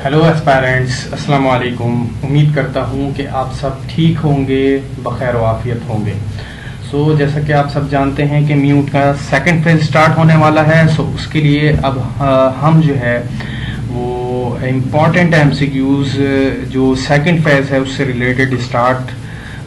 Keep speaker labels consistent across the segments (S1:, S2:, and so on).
S1: Hello aspirants, अस्सलाम वालेकुम। उम्मीद करता हूँ कि आप सब ठीक होंगे, बखैर वाफियत होंगे। जैसा कि आप सब जानते हैं कि म्यूट का सेकंड फेज स्टार्ट होने वाला है। उसके लिए अब हम जो है वो इम्पॉर्टेंट एमसीक्यूज जो सेकंड फेज है उससे रिलेटेड स्टार्ट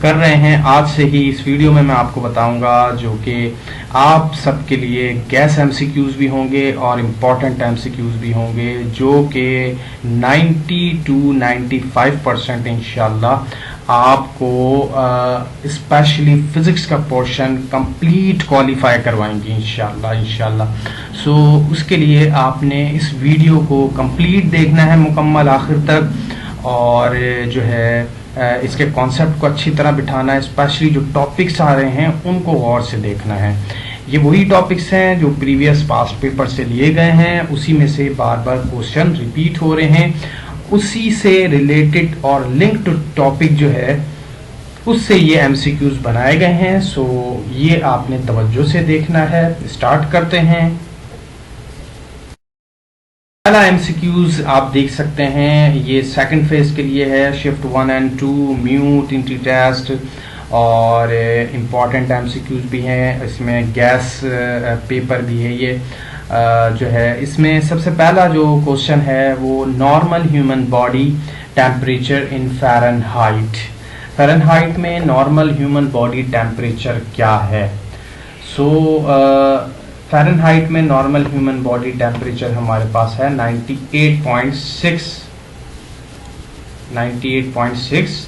S1: कर रहे हैं। आज से ही इस वीडियो में मैं आपको बताऊंगा जो कि आप सबके लिए गैस एमसीक्यूज भी होंगे और इम्पॉर्टेंट एमसीक्यूज भी होंगे, जो कि 90 to 95% इंशाल्लाह आपको स्पेशली फिजिक्स का पोर्शन कंप्लीट क्वालिफाई करवाएंगे इंशाल्लाह। उसके लिए आपने इस वीडियो को कंप्लीट देखना है, मुकम्मल आखिर तक, और जो है इसके कॉन्सेप्ट को अच्छी तरह बिठाना है। स्पेशली जो टॉपिक्स आ रहे हैं उनको गौर से देखना है। ये वही टॉपिक्स हैं जो प्रीवियस पास्ट पेपर से लिए गए हैं, उसी में से बार बार क्वेश्चन रिपीट हो रहे हैं, उसी से रिलेटेड और लिंक टू टॉपिक जो है उससे ये एमसीक्यूज बनाए गए हैं। ये आपने तवज्जो से देखना है। स्टार्ट करते हैं। पहला एमसीक्यूज आप देख सकते हैं, ये सेकंड फेज के लिए है, shift 1 and 2, mute, entry test, और इम्पॉर्टेंट एमसीक्यूज भी हैं। इसमें गैस पेपर भी है। ये जो है इसमें सबसे पहला जो क्वेश्चन है वो normal human body temperature in Fahrenheit. Fahrenheit में नॉर्मल ह्यूमन बॉडी टेम्परेचर क्या है? फ़ारेनहाइट में नॉर्मल ह्यूमन बॉडी टेम्परेचर हमारे पास है 98.6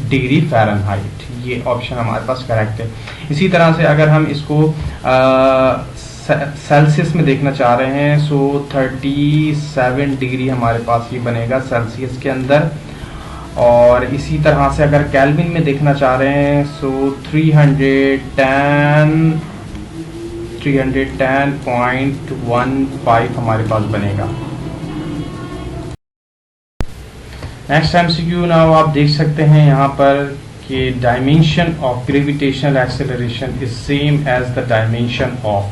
S1: डिग्री फ़ारेनहाइट। ये ऑप्शन हमारे पास करेक्ट है। इसी तरह से अगर हम इसको सेल्सियस में देखना चाह रहे हैं 37 डिग्री हमारे पास ये बनेगा सेल्सियस के अंदर। और इसी तरह से अगर केल्विन में देखना चाह रहे हैं 310.15 हमारे पास बनेगा। नेक्स्ट एमसीक्यू नाउ आप देख सकते हैं यहाँ पर कि dimension of gravitational acceleration is same as the dimension of.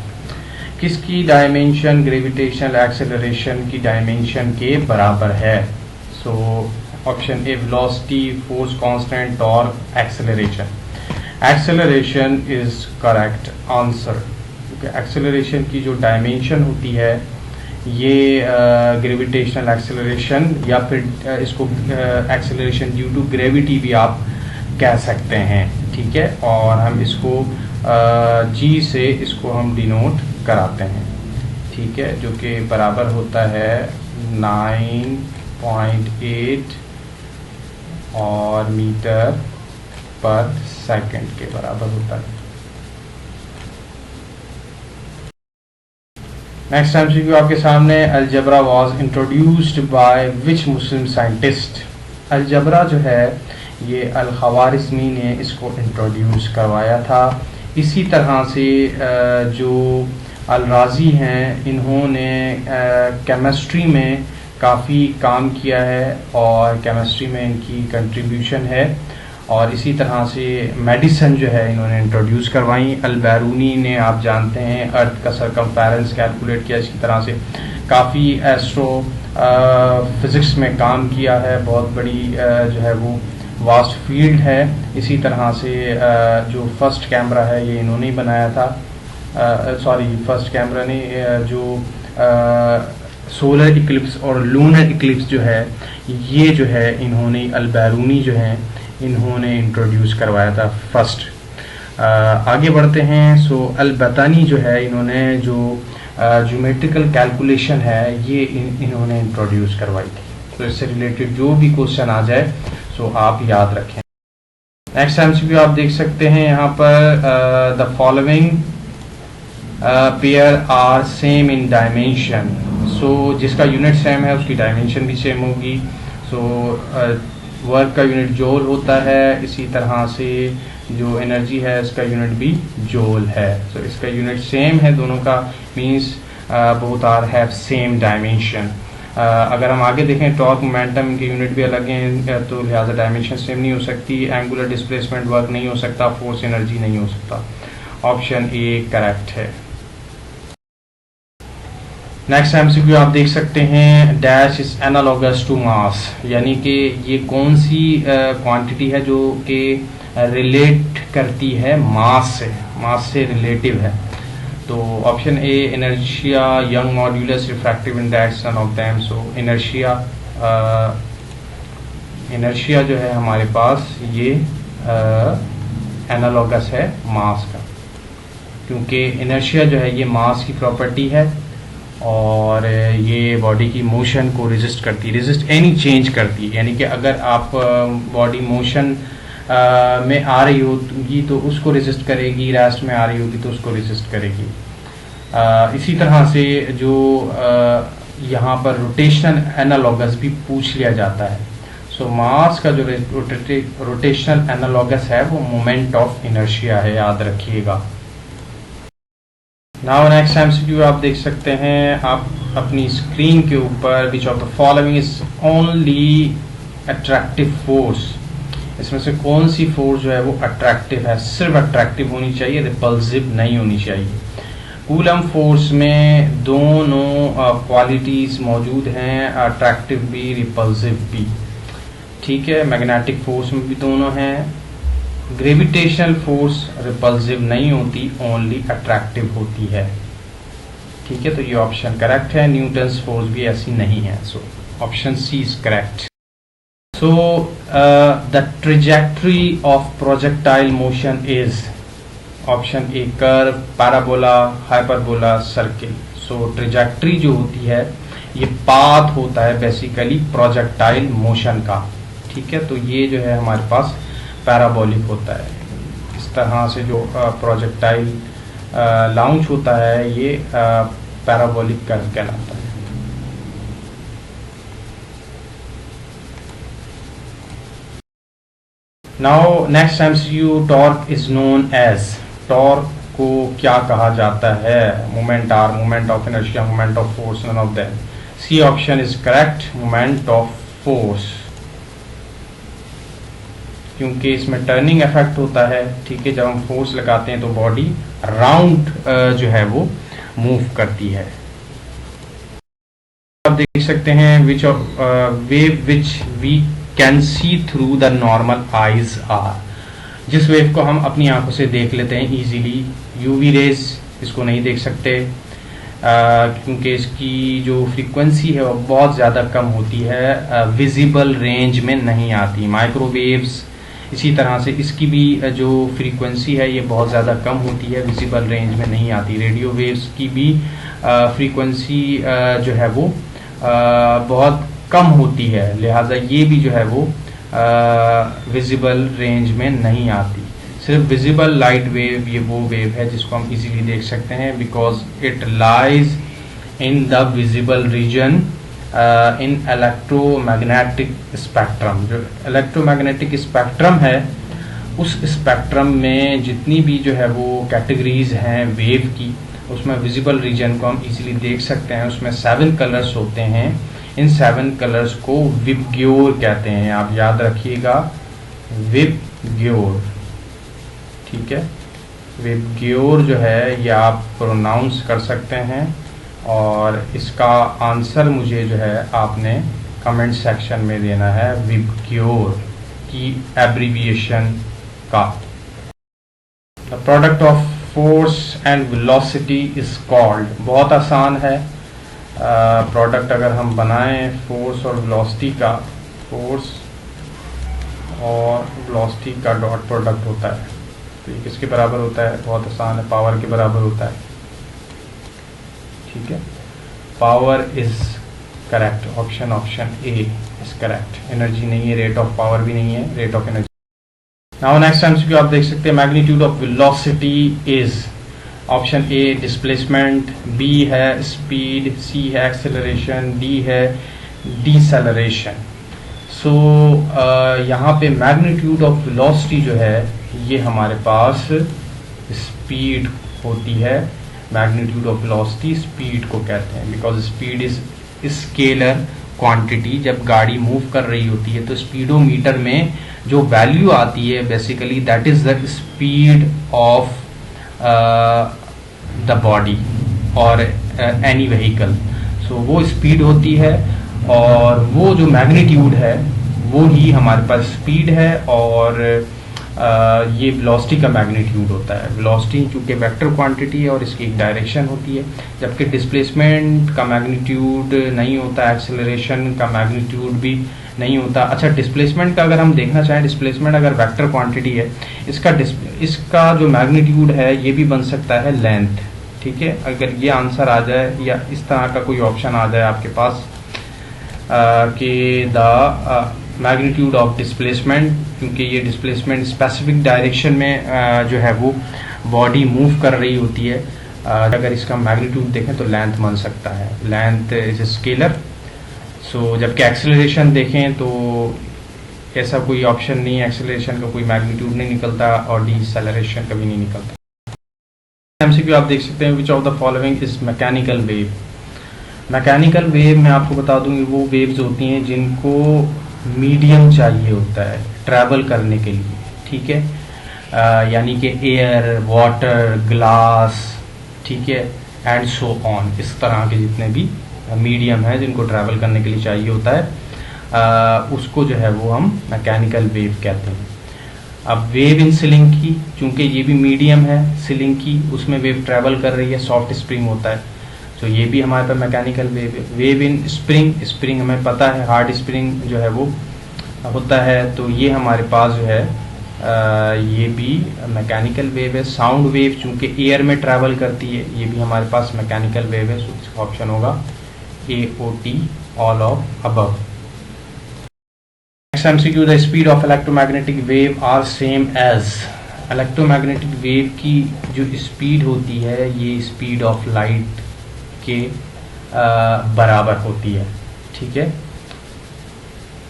S1: किसकी डायमेंशन ग्रेविटेशनल एक्सेलरेशन की डायमेंशन के बराबर है? Option A velocity, force constant, torque, acceleration. Acceleration is correct answer. Acceleration की जो डायमेंशन होती है ये ग्रेविटेशनल एक्सेलरेशन, या फिर इसको एक्सेलरेशन ड्यू टू ग्रेविटी भी आप कह सकते हैं, ठीक है। और हम इसको जी से इसको हम डिनोट कराते हैं, ठीक है, जो कि बराबर होता है 9.8 और मीटर पर सेकंड के बराबर होता है। नेक्स्ट एमसीक्यू आपके सामने, algebra was introduced by which Muslim scientist. Algebra जो है ये अल-ख़वारिज़मी ने इसको इंट्रोड्यूस करवाया था। इसी तरह से जो अल-राज़ी हैं इन्होंने केमिस्ट्री में काफ़ी काम किया है और केमिस्ट्री में इनकी कंट्रीब्यूशन है। और इसी तरह से मेडिसिन जो है इन्होंने इंट्रोड्यूस करवाई। अल-बैरूनी ने, आप जानते हैं, अर्थ का सरकमफेरेंस कैलकुलेट किया। इसी तरह से काफ़ी एस्ट्रो फिज़िक्स में काम किया है। बहुत बड़ी जो है वो वास्ट फील्ड है। इसी तरह से जो फर्स्ट कैमरा है ये इन्होंने ही बनाया था। फर्स्ट कैमरा ने जो सोलर इक्लिप्स और लूनर इक्लिप्स जो है ये जो है इन्होंने, अल-बैरूनी जो हैं इन्होंने इंट्रोड्यूस करवाया था फर्स्ट। आगे बढ़ते हैं। अल-बतानी जो है इन्होंने जो ज्योमेट्रिकल कैलकुलेशन है ये इन्होंने इंट्रोड्यूस करवाई थी। इससे रिलेटेड जो भी क्वेश्चन आ जाए आप याद रखें। नेक्स्ट एमसीक्यू आप देख सकते हैं यहाँ पर, the following pair are same in dimension. जिसका यूनिट सेम है उसकी डायमेंशन भी सेम होगी। वर्क का यूनिट जूल होता है। इसी तरह से जो एनर्जी है इसका यूनिट भी जूल है। इसका यूनिट सेम है दोनों का, means both are have same dimension. अगर हम आगे देखें, टॉर्क, मोमेंटम के यूनिट भी अलग हैं, तो लिहाजा डायमेंशन सेम नहीं हो सकती। एंगुलर डिस्प्लेसमेंट वर्क नहीं हो सकता, फोर्स एनर्जी नहीं हो सकता। ऑप्शन ए करेक्ट है। नेक्स्ट एमसीक्यू आप देख सकते हैं, dash is analogous to mass, यानी कि ये कौन सी क्वांटिटी है जो कि रिलेट करती है मास से रिलेटिव है। तो option A inertia, Young modulus, refractive index, none of them. So inertia जो है हमारे पास ये एनालॉगस है मास का, क्योंकि इनर्शिया जो है ये मास की प्रॉपर्टी है और ये बॉडी की मोशन को रेजिस्ट एनी चेंज करती है। यानी कि अगर आप बॉडी मोशन में आ रही होगी तो उसको रेजिस्ट करेगी, रेस्ट में आ रही होगी तो उसको रेजिस्ट करेगी। इसी तरह से जो यहाँ पर रोटेशनल एनालॉगस भी पूछ लिया जाता है। सो मास का जो रोटेशनल एनालॉगस है वो मोमेंट ऑफ इनर्शिया है, याद रखिएगा। नाउ नेक्स्ट एमसीक्यू आप देख सकते हैं आप अपनी स्क्रीन के ऊपर, which of the following is only attractive force, इसमें से कौन सी फोर्स जो है वो अट्रैक्टिव है, सिर्फ अट्रैक्टिव होनी चाहिए, रिपल्सिव नहीं होनी चाहिए। कूलम फोर्स में दोनों क्वालिटीज मौजूद हैं, अट्रैक्टिव भी रिपल्सिव भी, ठीक है। मैग्नेटिक फोर्स में भी दोनों हैं। ग्रेविटेशनल फोर्स रिपल्सिव नहीं होती, ओनली अट्रैक्टिव होती है, ठीक है। तो ये ऑप्शन करेक्ट है। न्यूटन्स फोर्स भी ऐसी नहीं है। So option C is correct. So the trajectory of projectile motion is option A curve, parabola, hyperbola, circle. So trajectory जो होती है ये पाथ होता है बेसिकली प्रोजेक्टाइल मोशन का, ठीक है। तो ये जो है हमारे पास पैराबोलिक होता है। इस तरह से जो प्रोजेक्टाइल लॉन्च होता है ये पैराबोलिक कर्व कहलाता है। Now next MCQ, torque is known as, torque को क्या कहा जाता है? Moment arm, moment of inertia, moment of force, none of them. C option is correct, moment of force, क्योंकि इसमें टर्निंग इफेक्ट होता है, ठीक है। जब हम फोर्स लगाते हैं तो बॉडी राउंड जो है वो मूव करती है। आप देख सकते हैं which of wave which we can see through the normal eyes are, जिस वेव को हम अपनी आंखों से देख लेते हैं इजीली। यूवी रेज इसको नहीं देख सकते क्योंकि इसकी जो फ्रीक्वेंसी है वो बहुत ज़्यादा कम होती है, विजिबल रेंज में नहीं आती। माइक्रोवेव्स इसी तरह से इसकी भी जो फ्रीक्वेंसी है ये बहुत ज़्यादा कम होती है, विजिबल रेंज में नहीं आती। रेडियो वेव्स की भी फ्रीक्वेंसी जो है वो बहुत कम होती है, लिहाजा ये भी जो है वो विजिबल रेंज में नहीं आती। सिर्फ विजिबल लाइट वेव ये वो वेव है जिसको हम इजीली देख सकते हैं, because it lies in the visible region in electromagnetic spectrum. जो इलेक्ट्रोमैग्नेटिक स्पेक्ट्रम है उस स्पेक्ट्रम में जितनी भी जो है वो कैटेगरीज हैं वेव की, उसमें विजिबल रीजन को हम इजीली देख सकते हैं। उसमें 7 कलर्स होते हैं, इन 7 कलर्स को विबग्योर कहते हैं, आप याद रखिएगा, विबग्योर, ठीक है। विबग्योर जो है ये आप प्रोनाउंस कर सकते हैं और इसका आंसर मुझे जो है आपने कमेंट सेक्शन में देना है, विबग्योर की एब्रीविएशन का। The product of force and velocity is called, बहुत आसान है। प्रोडक्ट अगर हम बनाएं फोर्स और वेलोसिटी का, फोर्स और वेलोसिटी का डॉट प्रोडक्ट होता है, तो ये किसके बराबर होता है? बहुत आसान है, पावर के बराबर होता है, ठीक है। Power is correct, option A is correct. Energy नहीं है, रेट ऑफ पावर भी नहीं है, rate of energy. Now next MCQ आप देख सकते हैं, magnitude of velocity is option A displacement, B है स्पीड, सी है एक्सेलरेशन, डी है डिसेलरेशन। सो यहाँ पे मैग्नीट्यूड ऑफ वेलोसिटी जो है ये हमारे पास स्पीड होती है। मैग्नीट्यूड ऑफ वेलोसिटी स्पीड को कहते हैं, because speed is scalar quantity. जब गाड़ी मूव कर रही होती है तो स्पीडोमीटर में जो वैल्यू आती है basically that is the speed of the body और एनी व्हीकल। सो वो स्पीड होती है, और वो जो मैग्नीट्यूड है वो ही हमारे पास स्पीड है, और ये वेलोसिटी का मैग्नीट्यूड होता है। वेलोसिटी चूंकि वेक्टर क्वांटिटी है और इसकी एक डायरेक्शन होती है, जबकि डिस्प्लेसमेंट का मैग्नीट्यूड नहीं होता, एक्सेलरेशन का मैग्नीट्यूड भी नहीं होता। अच्छा, डिस्प्लेसमेंट का अगर हम देखना चाहें, डिस्प्लेसमेंट अगर वेक्टर क्वांटिटी है, इसका जो मैग्नीट्यूड है ये भी बन सकता है लेंथ। ठीक है, अगर ये आंसर आ जाए या इस तरह का कोई ऑप्शन आ जाए आपके पास कि द मैग्नीट्यूड ऑफ डिस्प्लेसमेंट, क्योंकि ये डिस्प्लेसमेंट स्पेसिफिक डायरेक्शन में जो है वो बॉडी मूव कर रही होती है, अगर इसका मैग्नीट्यूड देखें तो लेंथ बन सकता है, लेंथ इज स्केलर। सो जबकि एक्सेलरेशन देखें तो ऐसा कोई ऑप्शन नहीं है, एक्सेलरेशन का कोई मैग्नीट्यूड नहीं निकलता और डिसेलरेशन कभी नहीं निकलता। एमसीक्यू आप देख सकते हैं, which of the following is mechanical wave. Mechanical wave मैं आपको बता दूंगी वो वेव्स होती हैं जिनको मीडियम चाहिए होता है ट्रैवल करने के लिए। ठीक है, यानी कि एयर, वाटर, ग्लास, ठीक है, एंड सो ऑन, इस तरह के जितने भी मीडियम है जिनको ट्रैवल करने के लिए चाहिए होता है, उसको जो है वो हम मैकेनिकल वेव कहते हैं। अब वेव इन सिलिंग की, चूंकि ये भी मीडियम है सिलिंग की, उसमें वेव ट्रैवल कर रही है, सॉफ्ट स्प्रिंग होता है, तो ये भी हमारे पास मैकेनिकल वेव है। वेव इन स्प्रिंग, स्प्रिंग हमें पता है हार्ड स्प्रिंग जो है वो होता है, तो ये हमारे पास जो है ये भी मैकेनिकल वेव है। साउंड वेव चूंकि एयर में ट्रैवल करती है, ये भी हमारे पास मैकेनिकल वेव है, सो इसका ऑप्शन होगा AOT, all of above. Next MCQ, the speed of electromagnetic wave are same as. Electromagnetic wave की जो स्पीड होती है ये स्पीड ऑफ लाइट के बराबर होती है। ठीक है,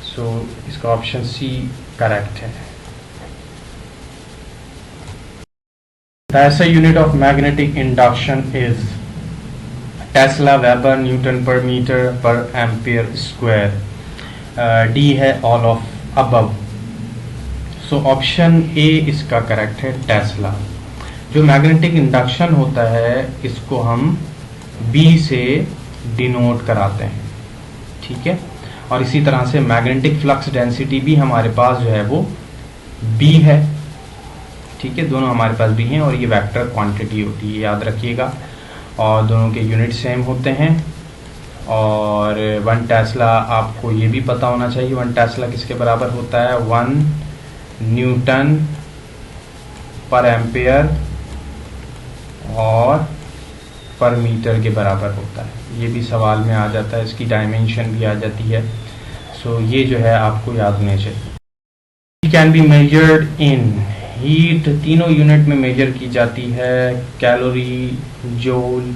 S1: सो इसका ऑप्शन सी करेक्ट है। The SI unit of magnetic induction is Tesla, Weber, Newton per meter per ampere square. D है all of above. So option A इसका करेक्ट है, टेस्ला। जो मैग्नेटिक इंडक्शन होता है इसको हम B से डिनोट कराते हैं। ठीक है, और इसी तरह से मैग्नेटिक फ्लक्स डेंसिटी भी हमारे पास जो है वो B है। ठीक है, दोनों हमारे पास भी हैं और ये वेक्टर क्वांटिटी होती है, याद रखिएगा, और दोनों के यूनिट सेम होते हैं। और 1 टेस्ला आपको ये भी पता होना चाहिए, 1 टेस्ला किसके बराबर होता है, 1 न्यूटन पर एम्पेयर और पर मीटर के बराबर होता है। ये भी सवाल में आ जाता है, इसकी डायमेंशन भी आ जाती है, सो ये जो है आपको याद होने चाहिए। Can be measured in heat, तीनों यूनिट में मेजर की जाती है, calorie, joule,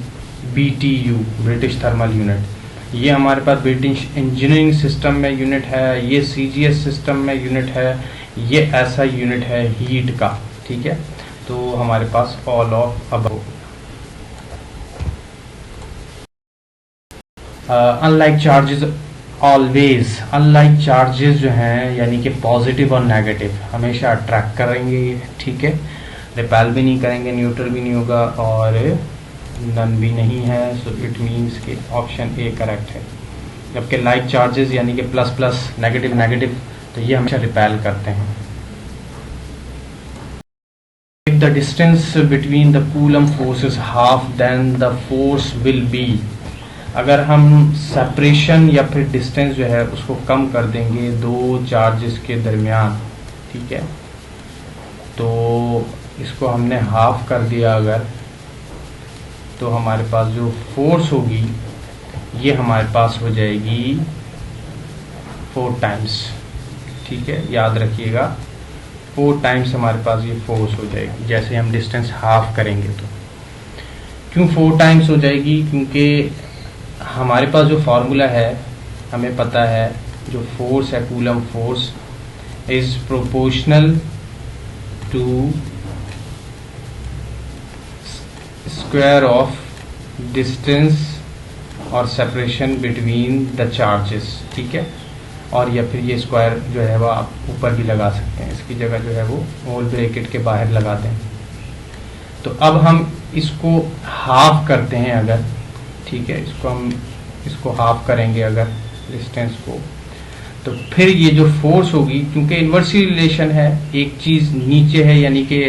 S1: BTU, British thermal unit. ये हमारे पास ब्रिटिश इंजीनियरिंग सिस्टम में यूनिट है, ये CGS सिस्टम में यूनिट है, ये ऐसा यूनिट है हीट का। ठीक है, तो हमारे पास all of above. Unlike charges always, unlike charges जो हैं यानी कि पॉजिटिव और नेगेटिव हमेशा अट्रैक्ट करेंगे। ठीक है, रिपेल भी नहीं करेंगे, न्यूट्रल भी नहीं होगा और नन भी नहीं है, सो इट मीन्स कि ऑप्शन ए करेक्ट है। जबकि लाइक चार्जेस यानी कि प्लस प्लस, नेगेटिव नेगेटिव, तो ये हमेशा रिपेल करते हैं। If the distance between the Coulomb force is half, then the force will be, अगर हम सेपरेशन या फिर डिस्टेंस जो है उसको कम कर देंगे दो चार्जेस के दरमियान, ठीक है, तो इसको हमने हाफ कर दिया अगर, तो हमारे पास जो फोर्स होगी ये हमारे पास हो जाएगी 4 टाइम्स। ठीक है, याद रखिएगा 4 टाइम्स हमारे पास ये फोर्स हो जाएगी जैसे हम डिस्टेंस हाफ करेंगे। तो क्यों 4 टाइम्स हो जाएगी, क्योंकि हमारे पास जो फार्मूला है हमें पता है जो फोर्स है, Coulomb force is proportional to square of distance और सेपरेशन बिटवीन द चार्जेस। ठीक है, और या फिर ये स्क्वायर जो है वो आप ऊपर भी लगा सकते हैं, इसकी जगह जो है वो होल ब्रैकेट के बाहर लगा दें। तो अब हम इसको हाफ करते हैं अगर, ठीक है, इसको हम इसको हाफ करेंगे अगर डिस्टेंस को, तो फिर ये जो फोर्स होगी, क्योंकि इन्वर्सली रिलेशन है, एक चीज नीचे है यानी कि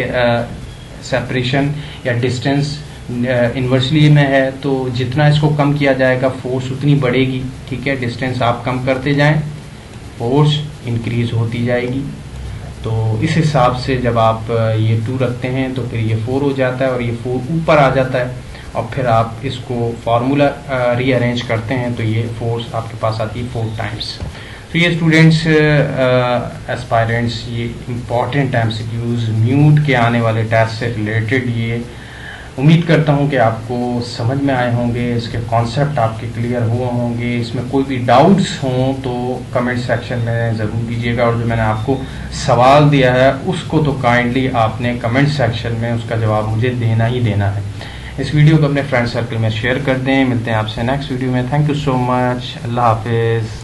S1: सेपरेशन या डिस्टेंस इन्वर्सली में है, तो जितना इसको कम किया जाएगा फोर्स उतनी बढ़ेगी। ठीक है, डिस्टेंस आप कम करते जाएं, फोर्स इंक्रीज होती जाएगी। तो इस हिसाब से जब आप ये 2 रखते हैं तो फिर ये 4 हो जाता है और ये 4 ऊपर आ जाता है, और फिर आप इसको फार्मूला रीअरेंज करते हैं तो ये फोर्स आपके पास आती है 4 टाइम्स। तो ये स्टूडेंट्स एस्पायरेंट्स, ये इम्पॉर्टेंट एमसीक्यूज म्यूट के आने वाले टेस्ट से रिलेटेड, ये उम्मीद करता हूँ कि आपको समझ में आए होंगे, इसके कॉन्सेप्ट आपके क्लियर हुए होंगे। इसमें कोई भी डाउट्स हों तो कमेंट सेक्शन में ज़रूर दीजिएगा, और जो मैंने आपको सवाल दिया है उसको तो काइंडली आपने कमेंट सेक्शन में उसका जवाब मुझे देना ही देना है। इस वीडियो को अपने फ्रेंड सर्कल में शेयर कर दें। मिलते हैं आपसे नेक्स्ट वीडियो में। Thank you so much. अल्लाह हाफिज़।